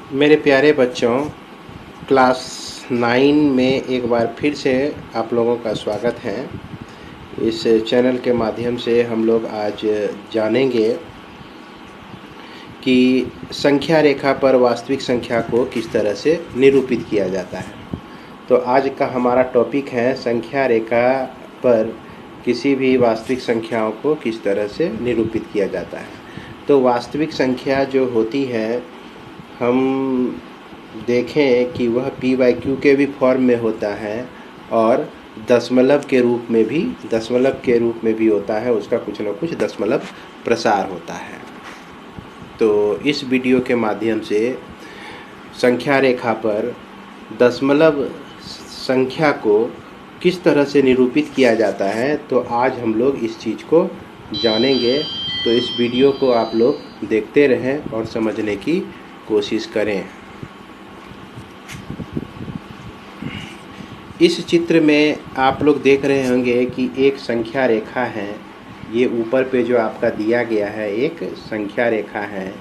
मेरे प्यारे बच्चों, क्लास 9 में एक बार फिर से आप लोगों का स्वागत है। इस चैनल के माध्यम से हम लोग आज जानेंगे कि संख्या रेखा पर वास्तविक संख्या को किस तरह से निरूपित किया जाता है। तो आज का हमारा टॉपिक है संख्या रेखा पर किसी भी वास्तविक संख्याओं को किस तरह से निरूपित किया जाता है। तो वास्तविक संख्या जो होती है, हम देखें कि वह p/q के भी फॉर्म में होता है और दशमलव के रूप में भी होता है। उसका कुछ न कुछ दशमलव प्रसार होता है। तो इस वीडियो के माध्यम से संख्या रेखा पर दशमलव संख्या को किस तरह से निरूपित किया जाता है, तो आज हम लोग इस चीज़ को जानेंगे। तो इस वीडियो को आप लोग देखते रहें और समझने की कोशिश करें। इस चित्र में आप लोग देख रहे होंगे कि एक संख्या रेखा है। ये ऊपर पे जो आपका दिया गया है एक संख्या रेखा है।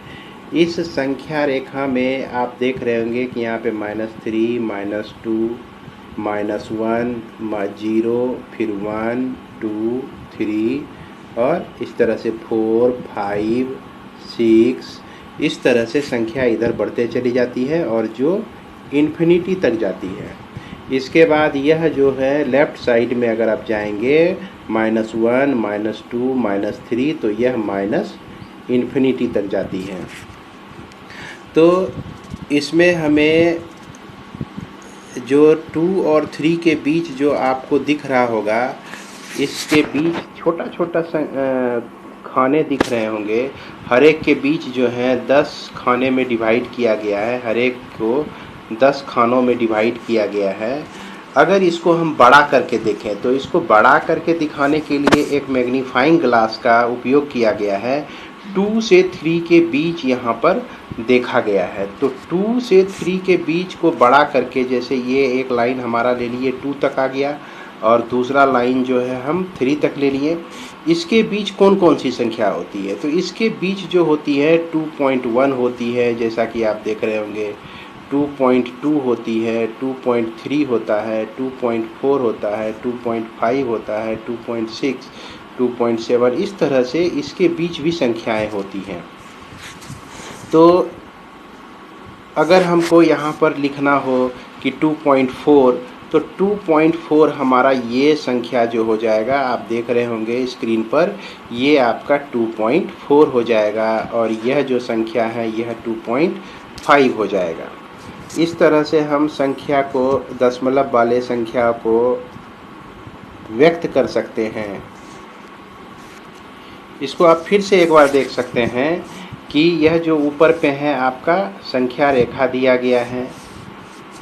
इस संख्या रेखा में आप देख रहे होंगे कि यहाँ पे -3, -2, -1, -0, फिर 1, 2, 3 और इस तरह से 4, 5, 6 इस तरह से संख्या इधर बढ़ते चली जाती है और जो इन्फिनिटी तक जाती है। इसके बाद यह जो है लेफ़्ट साइड में अगर आप जाएंगे -1, -2, -3 तो यह माइनस इन्फिनिटी तक जाती है। तो इसमें हमें जो 2 और 3 के बीच जो आपको दिख रहा होगा, इसके बीच छोटा छोटा खाने दिख रहे होंगे। हर एक के बीच जो है 10 खाने में डिवाइड किया गया है। हर एक को 10 खानों में डिवाइड किया गया है। अगर इसको हम बड़ा करके देखें तो इसको बड़ा करके दिखाने के लिए एक मैग्नीफाइंग ग्लास का उपयोग किया गया है। 2 से 3 के बीच यहाँ पर देखा गया है। तो 2 से 3 के बीच को बड़ा करके, जैसे ये एक लाइन हमारा ले लिए 2 तक आ गया और दूसरा लाइन जो है हम 3 तक ले लिए। इसके बीच कौन कौन सी संख्या होती है? तो इसके बीच जो होती है 2.1 होती है, जैसा कि आप देख रहे होंगे। 2.2 होती है, 2.3 होता है, 2.4 होता है, 2.5 होता है, 2.6, 2.7 इस तरह से इसके बीच भी संख्याएं होती हैं। तो अगर हमको यहाँ पर लिखना हो कि 2.4, तो 2.4 हमारा ये संख्या जो हो जाएगा, आप देख रहे होंगे स्क्रीन पर, ये आपका 2.4 हो जाएगा और यह जो संख्या है यह 2.5 हो जाएगा। इस तरह से हम संख्या को, दशमलव वाले संख्या को व्यक्त कर सकते हैं। इसको आप फिर से एक बार देख सकते हैं कि यह जो ऊपर पे है आपका संख्या रेखा दिया गया है।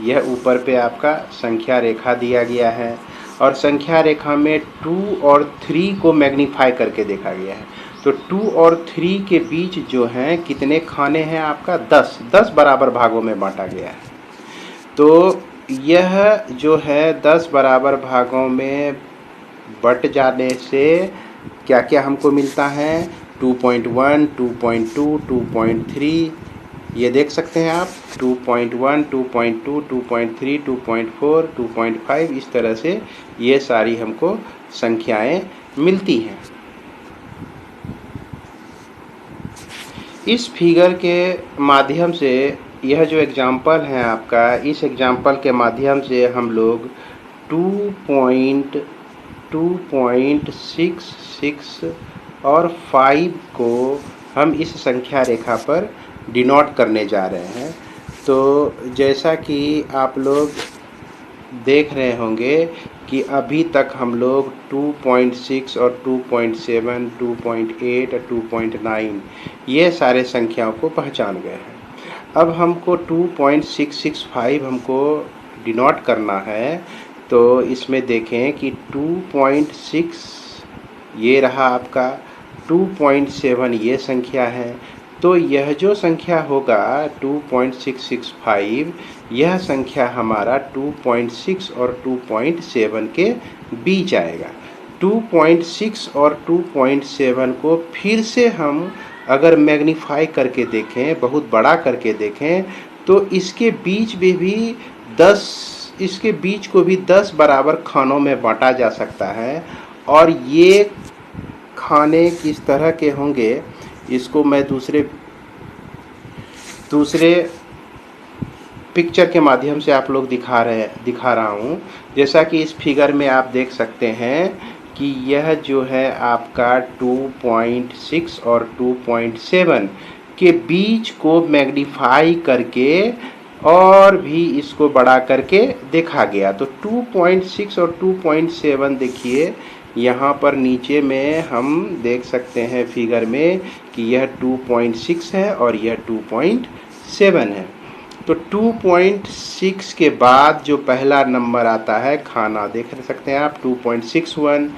यह ऊपर पे आपका संख्या रेखा दिया गया है और संख्या रेखा में 2 और 3 को मैग्नीफाई करके देखा गया है। तो 2 और 3 के बीच जो हैं कितने खाने हैं आपका? 10 बराबर भागों में बांटा गया है। तो यह जो है 10 बराबर भागों में बट जाने से क्या क्या हमको मिलता है? 2.1, 2.2, 2.3 ये देख सकते हैं आप। 2.1, 2.2, 2.3, 2.4, 2.5 इस तरह से ये सारी हमको संख्याएं मिलती हैं। इस फिगर के माध्यम से, यह जो एग्जाम्पल है आपका, इस एग्जाम्पल के माध्यम से हम लोग 2.66 और 5 को हम इस संख्या रेखा पर डिनोट करने जा रहे हैं। तो जैसा कि आप लोग देख रहे होंगे कि अभी तक हम लोग 2.6 और 2.7, 2.8 और 2.9 ये सारे संख्याओं को पहचान गए हैं। अब हमको 2.665 हमको डिनोट करना है। तो इसमें देखें कि 2.6 ये रहा आपका, 2.7 ये संख्या है। तो यह जो संख्या होगा 2.665, यह संख्या हमारा 2.6 और 2.7 के बीच आएगा। 2.6 और 2.7 को फिर से हम अगर मैग्नीफाई करके देखें, बहुत बड़ा करके देखें, तो इसके बीच में भी 10 इसके बीच को भी 10 बराबर खानों में बांटा जा सकता है। और ये खाने किस तरह के होंगे, इसको मैं दूसरे पिक्चर के माध्यम से आप लोग दिखा रहा हूँ। जैसा कि इस फिगर में आप देख सकते हैं कि यह जो है आपका 2.6 और 2.7 के बीच को मैग्नीफाई करके और भी इसको बड़ा करके देखा गया। तो 2.6 और 2.7 देखिए, यहाँ पर नीचे में हम देख सकते हैं फिगर में कि यह 2.6 है और यह 2.7 है। तो 2.6 के बाद जो पहला नंबर आता है खाना देख सकते हैं आप, 2.61,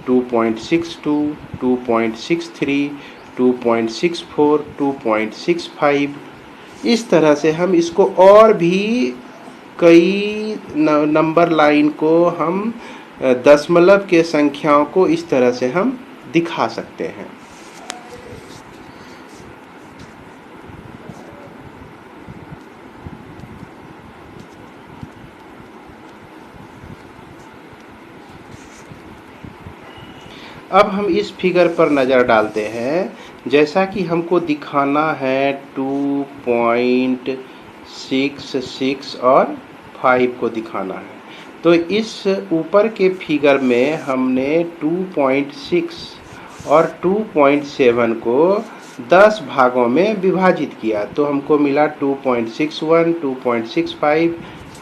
2.62, 2.63, 2.64, 2.65। इस तरह से हम इसको और भी कई नंबर लाइन को हम दशमलव के संख्याओं को इस तरह से हम दिखा सकते हैं। अब हम इस फिगर पर नज़र डालते हैं। जैसा कि हमको दिखाना है 2.66 और 5 को दिखाना है, तो इस ऊपर के फिगर में हमने 2.6 और 2.7 को 10 भागों में विभाजित किया, तो हमको मिला 2.61, 2.65।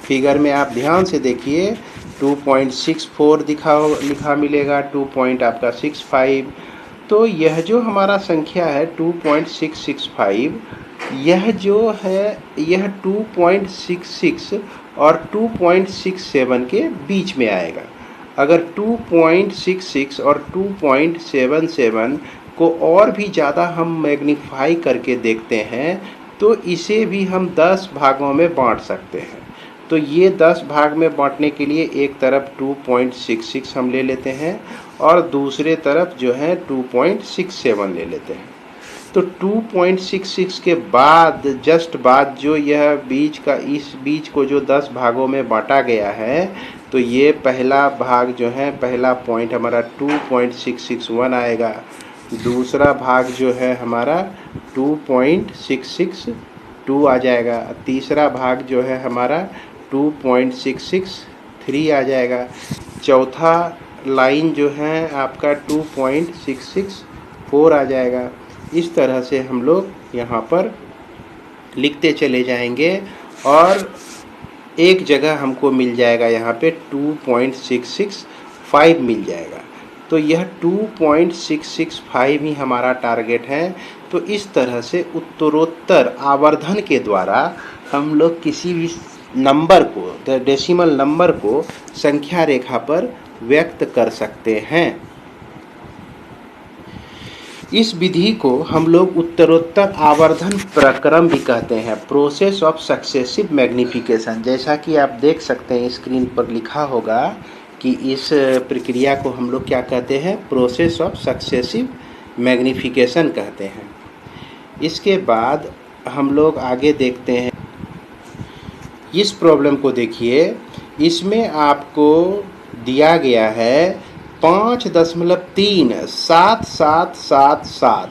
फिगर में आप ध्यान से देखिए, 2.64 लिखा मिलेगा, 2.65। तो यह जो हमारा संख्या है 2.665, यह जो है यह 2.66 और 2.67 के बीच में आएगा। अगर 2.66 और 2.77 को और भी ज़्यादा हम मैग्नीफाई करके देखते हैं तो इसे भी हम 10 भागों में बांट सकते हैं। तो ये 10 भाग में बांटने के लिए एक तरफ 2.66 हम ले लेते हैं और दूसरे तरफ जो है 2.67 ले लेते हैं। तो 2.66 के बाद जस्ट बाद जो यह इस बीच को जो 10 भागों में बांटा गया है, तो ये पहला भाग जो है, पहला पॉइंट हमारा 2.661 आएगा। दूसरा भाग जो है हमारा 2.662 आ जाएगा। तीसरा भाग जो है हमारा 2.663 आ जाएगा। चौथा लाइन जो है आपका 2.664 आ जाएगा। इस तरह से हम लोग यहाँ पर लिखते चले जाएंगे और एक जगह हमको मिल जाएगा, यहाँ पे 2.665 मिल जाएगा। तो यह 2.665 ही हमारा टारगेट है। तो इस तरह से उत्तरोत्तर आवर्धन के द्वारा हम लोग किसी भी नंबर को, डेसिमल नंबर को संख्या रेखा पर व्यक्त कर सकते हैं। इस विधि को हम लोग उत्तरोत्तर आवर्धन प्रक्रम भी कहते हैं, प्रोसेस ऑफ सक्सेसिव मैग्निफिकेशन। जैसा कि आप देख सकते हैं स्क्रीन पर लिखा होगा कि इस प्रक्रिया को हम लोग क्या कहते हैं, प्रोसेस ऑफ सक्सेसिव मैग्निफिकेशन कहते हैं। इसके बाद हम लोग आगे देखते हैं, इस प्रॉब्लम को देखिए। इसमें आपको दिया गया है 5.37777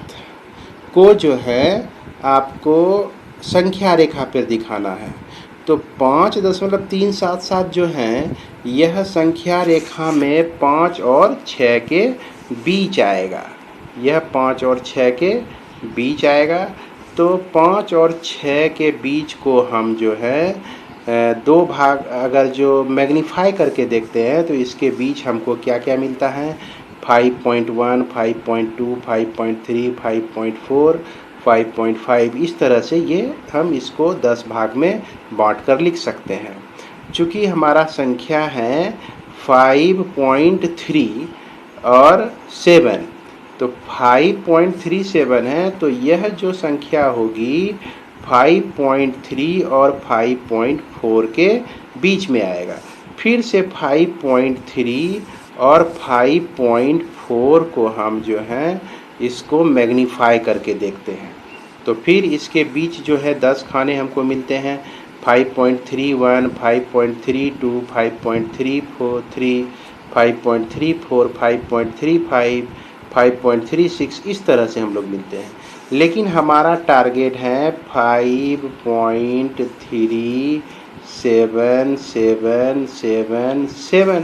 को जो है आपको संख्या रेखा पर दिखाना है। तो 5.377 जो है यह संख्या रेखा में 5 और 6 के बीच आएगा। यह 5 और 6 के बीच आएगा। तो 5 और 6 के बीच को हम जो है दो भाग अगर जो मैग्नीफाई करके देखते हैं तो इसके बीच हमको क्या क्या मिलता है, 5.1, 5.2, 5.3, 5.4, 5.5। इस तरह से ये हम इसको 10 भाग में बांट कर लिख सकते हैं। चूँकि हमारा संख्या है 5.3 और 7, तो 5.37 है, तो यह जो संख्या होगी 5.3 और 5.4 के बीच में आएगा। फिर से 5.3 और 5.4 को हम जो है इसको मैग्नीफाई करके देखते हैं। तो फिर इसके बीच जो है 10 खाने हमको मिलते हैं 5.31, 5.32, 5.343, 5.34, 5.35, 5.36 इस तरह से हम लोग मिलते हैं। लेकिन हमारा टारगेट है 5.377777।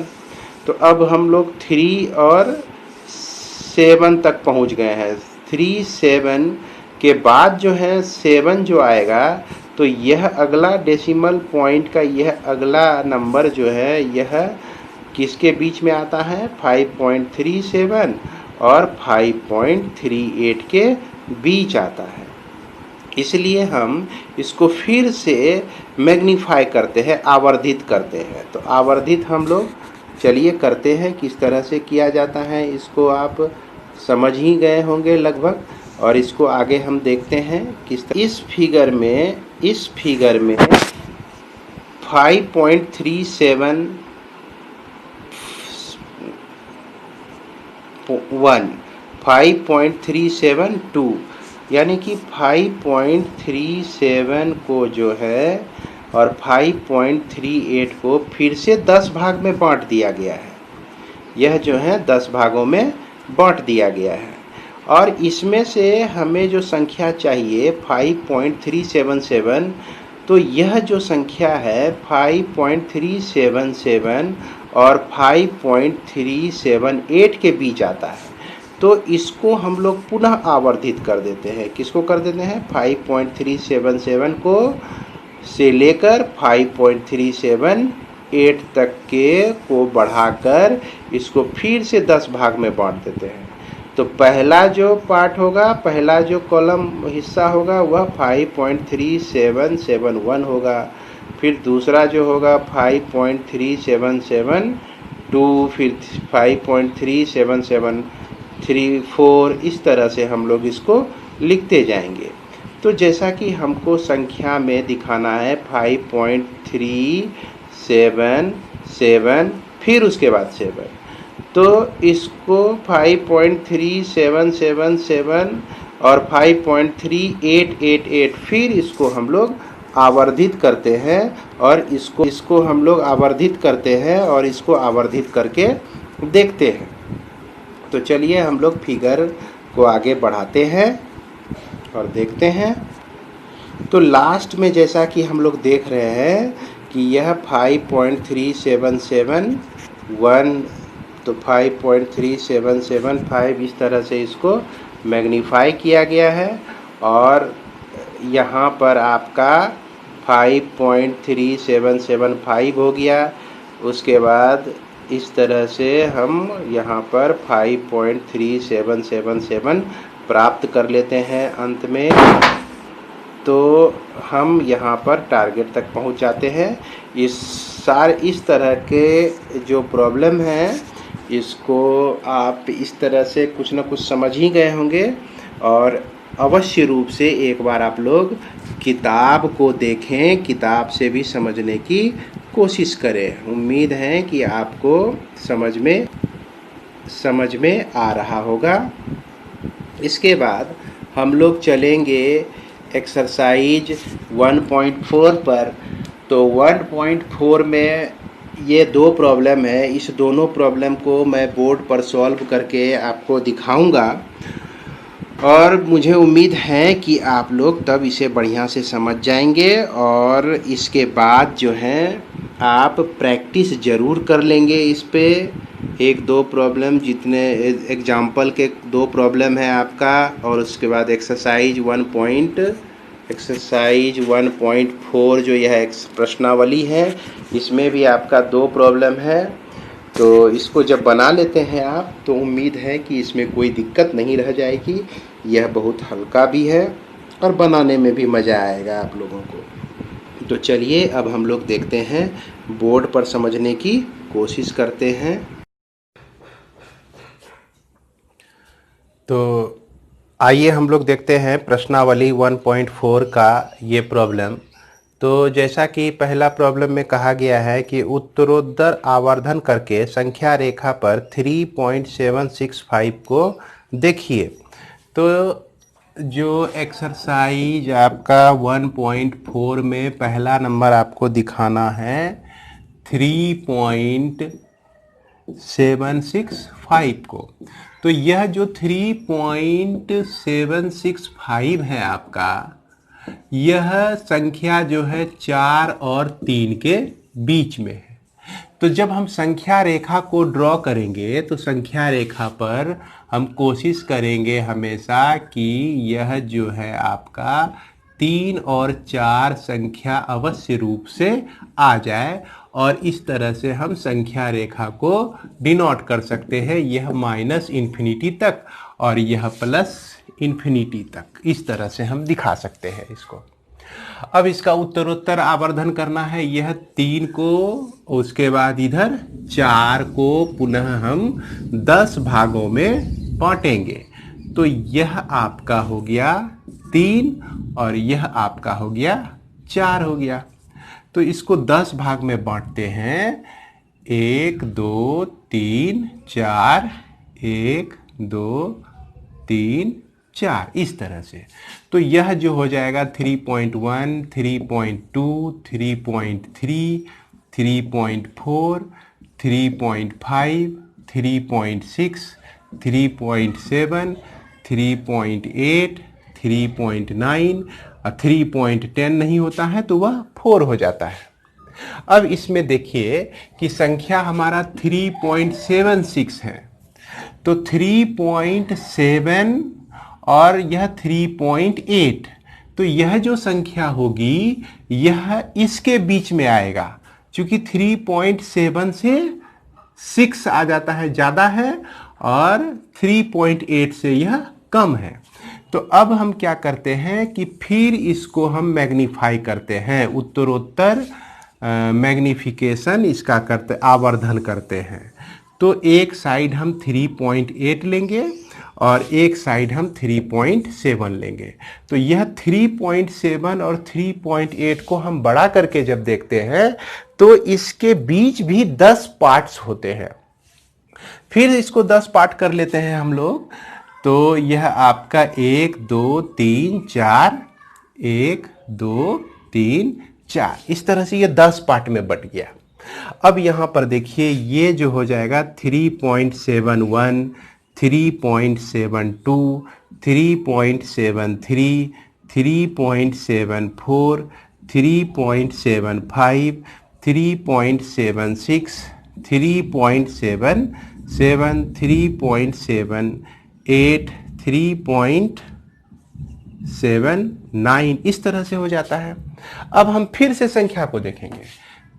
तो अब हम लोग 3 और 7 तक पहुंच गए हैं। 3, 7 के बाद जो है 7 जो आएगा, तो यह अगला डेसिमल पॉइंट का यह अगला नंबर जो है यह किसके बीच में आता है, 5.37 और 5.38 के बीच आता है। इसलिए हम इसको फिर से मैग्नीफाई करते हैं, आवर्धित करते हैं। तो आवर्धित हम लोग चलिए करते हैं, किस तरह से किया जाता है इसको आप समझ ही गए होंगे लगभग, और इसको आगे हम देखते हैं किस तरह। इस फिगर में 5.371, 5.372 यानी कि 5.37 को जो है और 5.38 को फिर से 10 भाग में बांट दिया गया है। यह जो है 10 भागों में बांट दिया गया है, और इसमें से हमें जो संख्या चाहिए 5.377, तो यह जो संख्या है 5.377 और 5.378 के बीच आता है। तो इसको हम लोग पुनः आवर्धित कर देते हैं। किसको कर देते हैं, 5.377 को से लेकर 5.378 तक के को बढ़ाकर इसको फिर से 10 भाग में बांट देते हैं। तो पहला जो पार्ट होगा, पहला जो कॉलम हिस्सा होगा वह 5.3771 होगा। फिर दूसरा जो होगा 5.3772, फिर 5.3774, इस तरह से हम लोग इसको लिखते जाएंगे। तो जैसा कि हमको संख्या में दिखाना है 5.377, फिर उसके बाद 7, तो इसको 5.3777 और 5.3888 फिर इसको हम लोग आवर्धित करते हैं, और इसको हम लोग आवर्धित करते हैं और इसको आवर्धित करके देखते हैं। तो चलिए हम लोग फिगर को आगे बढ़ाते हैं और देखते हैं। तो लास्ट में जैसा कि हम लोग देख रहे हैं कि यह 5.3771, तो 5.3775 इस तरह से इसको मैग्नीफाई किया गया है, और यहाँ पर आपका 5.3775 हो गया। उसके बाद इस तरह से हम यहाँ पर 5.3777 प्राप्त कर लेते हैं अंत में। तो हम यहाँ पर टारगेट तक पहुँच जाते हैं। इस तरह के जो प्रॉब्लम है इसको आप इस तरह से कुछ न कुछ समझ ही गए होंगे, और अवश्य रूप से एक बार आप लोग किताब को देखें, किताब से भी समझने की कोशिश करें। उम्मीद है कि आपको समझ में आ रहा होगा। इसके बाद हम लोग चलेंगे एक्सरसाइज 1.4 पर। तो 1.4 में ये 2 प्रॉब्लम है। इस दोनों प्रॉब्लम को मैं बोर्ड पर सॉल्व करके आपको दिखाऊंगा, और मुझे उम्मीद है कि आप लोग तब इसे बढ़िया से समझ जाएंगे, और इसके बाद जो है आप प्रैक्टिस ज़रूर कर लेंगे इस पे। 1-2 प्रॉब्लम, जितने एग्जाम्पल के 2 प्रॉब्लम है आपका, और उसके बाद एक्सरसाइज 1.4 जो यह प्रश्नावली है, इसमें भी आपका 2 प्रॉब्लम है। तो इसको जब बना लेते हैं आप, तो उम्मीद है कि इसमें कोई दिक्कत नहीं रह जाएगी। यह बहुत हल्का भी है और बनाने में भी मज़ा आएगा आप लोगों को। तो चलिए अब हम लोग देखते हैं, बोर्ड पर समझने की कोशिश करते हैं। तो आइए हम लोग देखते हैं प्रश्नावली 1.4 का ये प्रॉब्लम। तो जैसा कि पहला प्रॉब्लम में कहा गया है कि उत्तरोत्तर आवर्धन करके संख्या रेखा पर 3.765 को देखिए। तो जो एक्सरसाइज आपका 1.4 में पहला नंबर आपको दिखाना है 3.765 को। तो यह जो 3.765 है आपका, यह संख्या जो है 4 और 3 के बीच में है। तो जब हम संख्या रेखा को ड्रॉ करेंगे तो संख्या रेखा पर हम कोशिश करेंगे हमेशा कि यह जो है आपका 3 और 4 संख्या अवश्य रूप से आ जाए, और इस तरह से हम संख्या रेखा को डिनोट कर सकते हैं, यह माइनस इन्फिनिटी तक और यह प्लस इन्फिनिटी तक। इस तरह से हम दिखा सकते हैं इसको। अब इसका उत्तरोत्तर आवर्धन करना है, यह 3 को, उसके बाद इधर 4 को पुनः हम 10 भागों में बांटेंगे। तो यह आपका हो गया 3 और यह आपका हो गया 4 हो गया। तो इसको 10 भाग में बांटते हैं, 1 2 3 4, 1 2 3 4, इस तरह से। तो यह जो हो जाएगा 3.1, 3.2, 3.3, 3.4, 3.5, 3.6, 3.7, 3.8, 3.9 और 3.10 नहीं होता है तो वह 4 हो जाता है। अब इसमें देखिए कि संख्या हमारा 3.76 है, तो 3.7 और यह 3.8, तो यह जो संख्या होगी यह इसके बीच में आएगा, क्योंकि 3.7 से 6 आ जाता है, ज़्यादा है, और 3.8 से यह कम है। तो अब हम क्या करते हैं कि फिर इसको हम मैग्नीफाई करते हैं, उत्तरोत्तर मैग्निफिकेशन इसका करते, आवर्धन करते हैं। तो एक साइड हम 3.8 लेंगे और एक साइड हम 3.7 लेंगे। तो यह 3.7 और 3.8 को हम बड़ा करके जब देखते हैं तो इसके बीच भी 10 पार्ट्स होते हैं। फिर इसको 10 पार्ट कर लेते हैं हम लोग, तो यह आपका 1 2 3 4, 1 2 3 4, इस तरह से ये 10 पार्ट में बट गया। अब यहाँ पर देखिए ये जो हो जाएगा 3.71, 3.72, 3.73, 3.74, 3.75, 3.76, 3.77, 3.78, 3.79, इस तरह से हो जाता है। अब हम फिर से संख्या को देखेंगे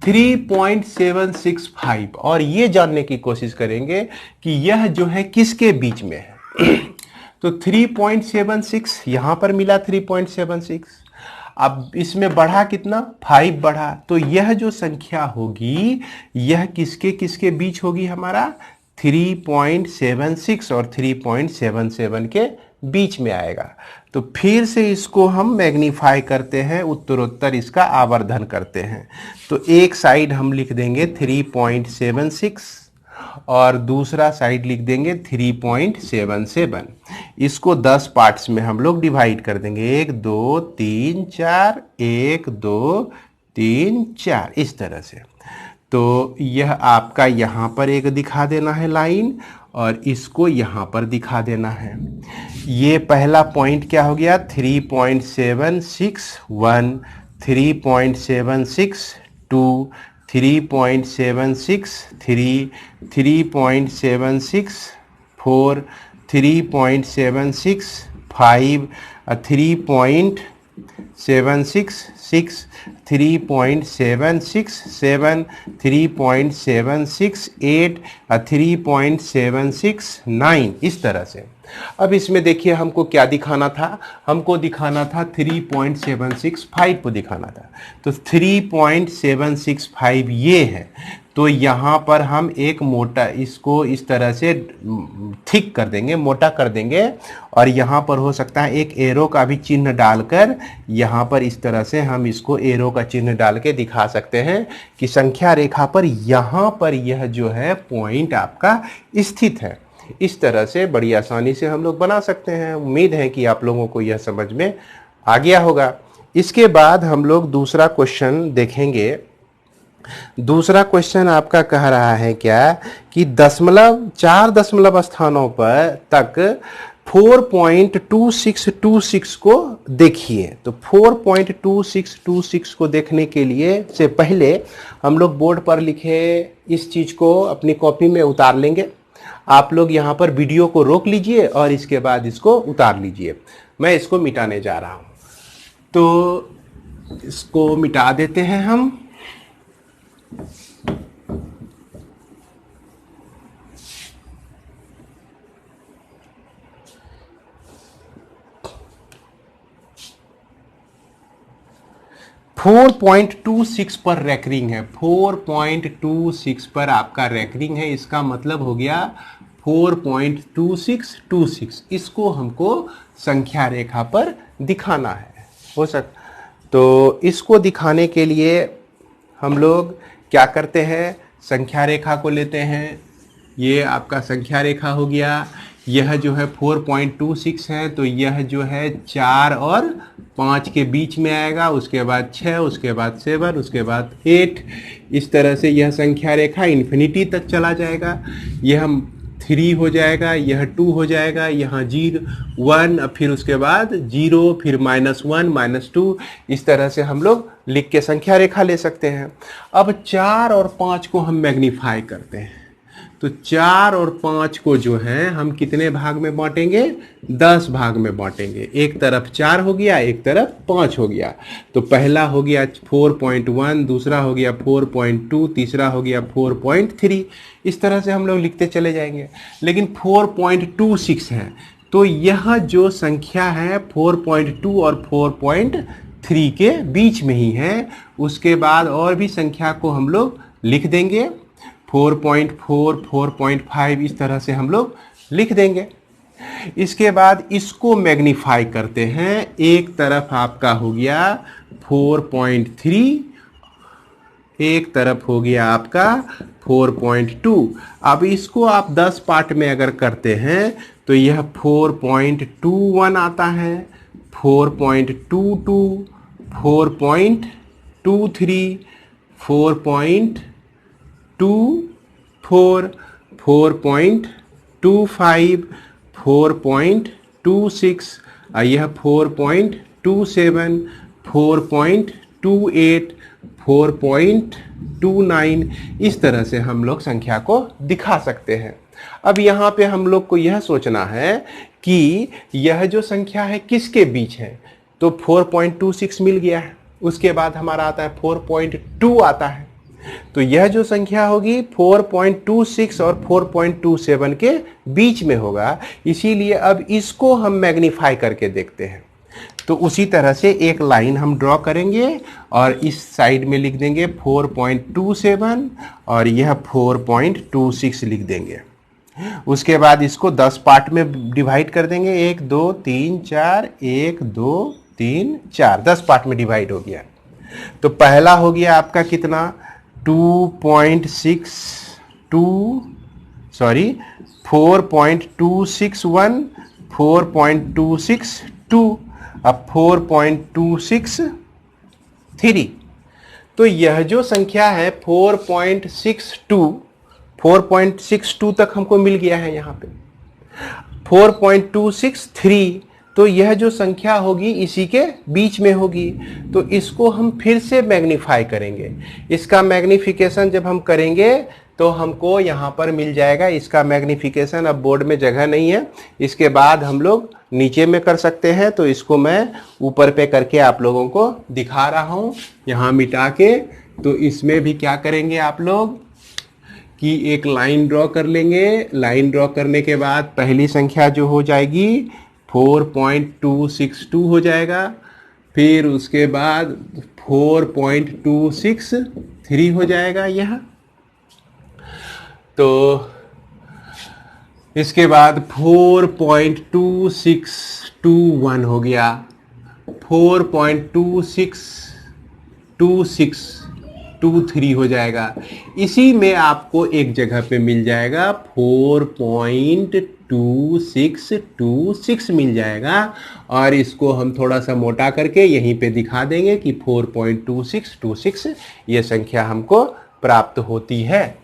3.765 और ये जानने की कोशिश करेंगे कि यह जो है किसके बीच में है। तो 3.76 यहां पर मिला 3.76, अब इसमें बढ़ा कितना, 5 बढ़ा, तो यह जो संख्या होगी यह किसके किसके बीच होगी, हमारा 3.76 और 3.77 के बीच में आएगा। तो फिर से इसको हम मैग्नीफाई करते हैं, उत्तरोत्तर इसका आवर्धन करते हैं। तो एक साइड हम लिख देंगे 3.76 और दूसरा साइड लिख देंगे 3.77। इसको 10 पार्ट्स में हम लोग डिवाइड कर देंगे, 1 2 3 4, 1 2 3 4, इस तरह से। तो यह आपका यहाँ पर एक दिखा देना है लाइन और इसको यहाँ पर दिखा देना है। ये पहला पॉइंट क्या हो गया, 3.761, 3.762, 3.763, 3.764, 3.765, 3.766, 3.767, 3.768, 3.769, इस तरह से। अब इसमें देखिए हमको क्या दिखाना था, हमको दिखाना था 3.765 को दिखाना था। तो 3.765 ये है, तो यहाँ पर हम एक मोटा, इसको इस तरह से थिक कर देंगे, मोटा कर देंगे, और यहाँ पर हो सकता है एक एरो का भी चिन्ह डालकर, यहाँ पर इस तरह से हम इसको एरो का चिन्ह डाल के दिखा सकते हैं कि संख्या रेखा पर यहाँ पर यह जो है पॉइंट आपका स्थित है। इस तरह से बड़ी आसानी से हम लोग बना सकते हैं। उम्मीद है कि आप लोगों को यह समझ में आ गया होगा। इसके बाद हम लोग दूसरा क्वेश्चन देखेंगे। दूसरा क्वेश्चन आपका कह रहा है क्या कि 4 दशमलव स्थानों पर तक 4.2626 को देखिए। तो 4.2626 को देखने के लिए से पहले हम लोग बोर्ड पर लिखे इस चीज़ को अपनी कॉपी में उतार लेंगे। आप लोग यहाँ पर वीडियो को रोक लीजिए और इसके बाद इसको उतार लीजिए। मैं इसको मिटाने जा रहा हूँ, तो इसको मिटा देते हैं हम। फोर 4.26 पर रैकरिंग है, 4.26 पर आपका रैकरिंग है। इसका मतलब हो गया 4.2626। इसको हमको संख्या रेखा पर दिखाना है। हो तो इसको दिखाने के लिए हम लोग क्या करते हैं, संख्या रेखा को लेते हैं। ये आपका संख्या रेखा हो गया। यह जो है 4.26 है, तो यह जो है 4 और 5 के बीच में आएगा। उसके बाद 6, उसके बाद 7, उसके बाद 8। इस तरह से यह संख्या रेखा इन्फिनिटी तक चला जाएगा। यह 3 हो जाएगा, यह 2 हो जाएगा, यहाँ 0 1, फिर उसके बाद 0, फिर -1 -2। इस तरह से हम लोग लिख के संख्या रेखा ले सकते हैं। अब 4 और 5 को हम मैग्नीफाई करते हैं। तो 4 और 5 को जो है हम कितने भाग में बांटेंगे, 10 भाग में बांटेंगे। एक तरफ 4 हो गया, एक तरफ 5 हो गया। तो पहला हो गया 4.1, दूसरा हो गया 4.2, तीसरा हो गया 4.3। इस तरह से हम लोग लिखते चले जाएंगे। लेकिन 4.26 है, तो यह जो संख्या है 4.2 और 4.3 के बीच में ही है। उसके बाद और भी संख्या को हम लोग लिख देंगे, 4.4, 4.5, इस तरह से हम लोग लिख देंगे। इसके बाद इसको मैग्नीफाई करते हैं। एक तरफ आपका हो गया 4.3, एक तरफ हो गया आपका 4.2। अब इसको आप 10 पार्ट में अगर करते हैं तो यह 4.21 आता है, 4.22, 4.23, 4.24, 4.25, 4.26, यह 4.27, 4.28, 4.29। इस तरह से हम लोग संख्या को दिखा सकते हैं। अब यहाँ पे हम लोग को यह सोचना है कि यह जो संख्या है किसके बीच है। तो 4.26 मिल गया है। उसके बाद हमारा आता है 4.2 आता है। तो यह जो संख्या होगी 4.26 और 4.27 के बीच में होगा। इसीलिए अब इसको हम मैग्नीफाई करके देखते हैं। तो उसी तरह से एक लाइन हम ड्रॉ करेंगे और इस साइड में लिख देंगे 4.27 और यह 4.26 लिख देंगे। उसके बाद इसको 10 पार्ट में डिवाइड कर देंगे। 1 2 3 4, 1 2 3 4, 10 पार्ट में डिवाइड हो गया। तो पहला हो गया आपका कितना, 4.261, 4.262, अब 4.263। तो यह जो संख्या है 4.62 तक हमको मिल गया है। यहाँ पे 4.263, तो यह जो संख्या होगी इसी के बीच में होगी। तो इसको हम फिर से मैग्नीफाई करेंगे। इसका मैग्नीफिकेशन जब हम करेंगे तो हमको यहाँ पर मिल जाएगा इसका मैग्नीफिकेशन। अब बोर्ड में जगह नहीं है, इसके बाद हम लोग नीचे में कर सकते हैं। तो इसको मैं ऊपर पे करके आप लोगों को दिखा रहा हूँ यहाँ मिटा के। तो इसमें भी क्या करेंगे आप लोग कि एक लाइन ड्रॉ कर लेंगे। लाइन ड्रॉ करने के बाद पहली संख्या जो हो जाएगी 4.262 हो जाएगा। फिर उसके बाद 4.263 हो जाएगा यह। तो इसके बाद 4.2621 हो गया, 4.2626, 23 हो जाएगा। इसी में आपको एक जगह पे मिल जाएगा 4.2626 मिल जाएगा, और इसको हम थोड़ा सा मोटा करके यहीं पे दिखा देंगे कि 4.2626 ये संख्या हमको प्राप्त होती है।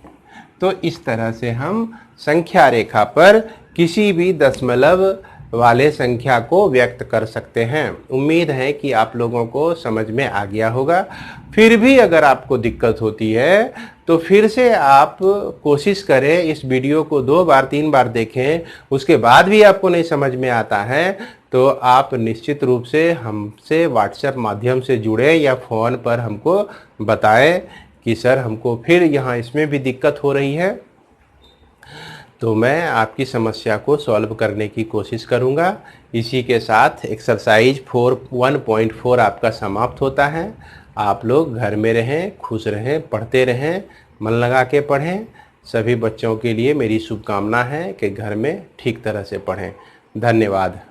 तो इस तरह से हम संख्या रेखा पर किसी भी दशमलव वाले संख्या को व्यक्त कर सकते हैं। उम्मीद है कि आप लोगों को समझ में आ गया होगा। फिर भी अगर आपको दिक्कत होती है तो फिर से आप कोशिश करें, इस वीडियो को 2 बार 3 बार देखें, उसके बाद भी आपको नहीं समझ में आता है तो आप निश्चित रूप से हमसे व्हाट्सएप माध्यम से जुड़े या फ़ोन पर हमको बताएं कि सर हमको फिर यहाँ इसमें भी दिक्कत हो रही है, तो मैं आपकी समस्या को सॉल्व करने की कोशिश करूंगा। इसी के साथ एक्सरसाइज 1.4 आपका समाप्त होता है। आप लोग घर में रहें, खुश रहें, पढ़ते रहें, मन लगा के पढ़ें। सभी बच्चों के लिए मेरी शुभकामना है कि घर में ठीक तरह से पढ़ें। धन्यवाद।